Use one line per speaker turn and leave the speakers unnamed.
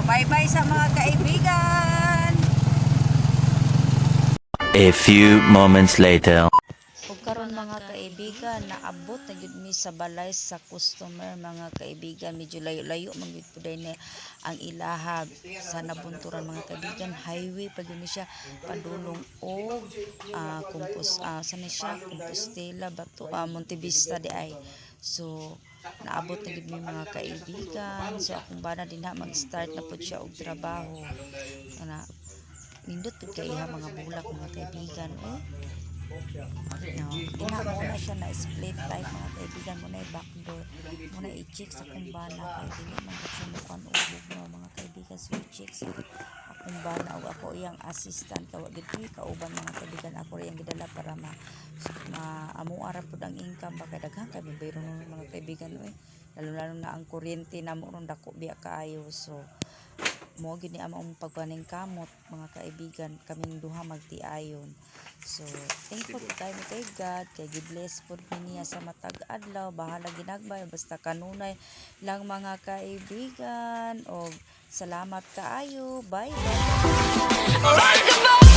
Bye-bye sa mga kaibigan.
A few moments later.
Ug karon mga kaibigan, naabot na gyud mi sa balay sa customer mga kaibigan. Medyo layo-layo man gyud puday ni ang ilaha sa nabunturan mga kaibigan. Highway pa gyud ni siya padulong og sana siya Compostela Bato Montevista di ay. So naabot na gyud mi mga kaibigan. So akong bana dinha mag-start na pud siya og trabaho. Ana nindot pud kay iha mga bulak mga kaibigan Ina mo na siya na split type mga kaibigan mo na backdoor mo na i-check sa kumbana kay dili man siya mukan ubog no mga kaibigan so i-check sa akong bana og ako iyang assistant kawag gid kauban mga kaibigan ako iyang gidala para amo ara pud ang income baka daghan kay bayro no mga kaibigan lalo na ang kuryente na mo ron dako biya kaayo so mo gid ni among pagpaning kamot mga kaibigan kaming duha magtiayon so thankful tayo kay God kay gi-bless pud niya sa matag adlaw bahala ginagbay basta kanunay lang mga kaibigan og salamat kaayo bye bye.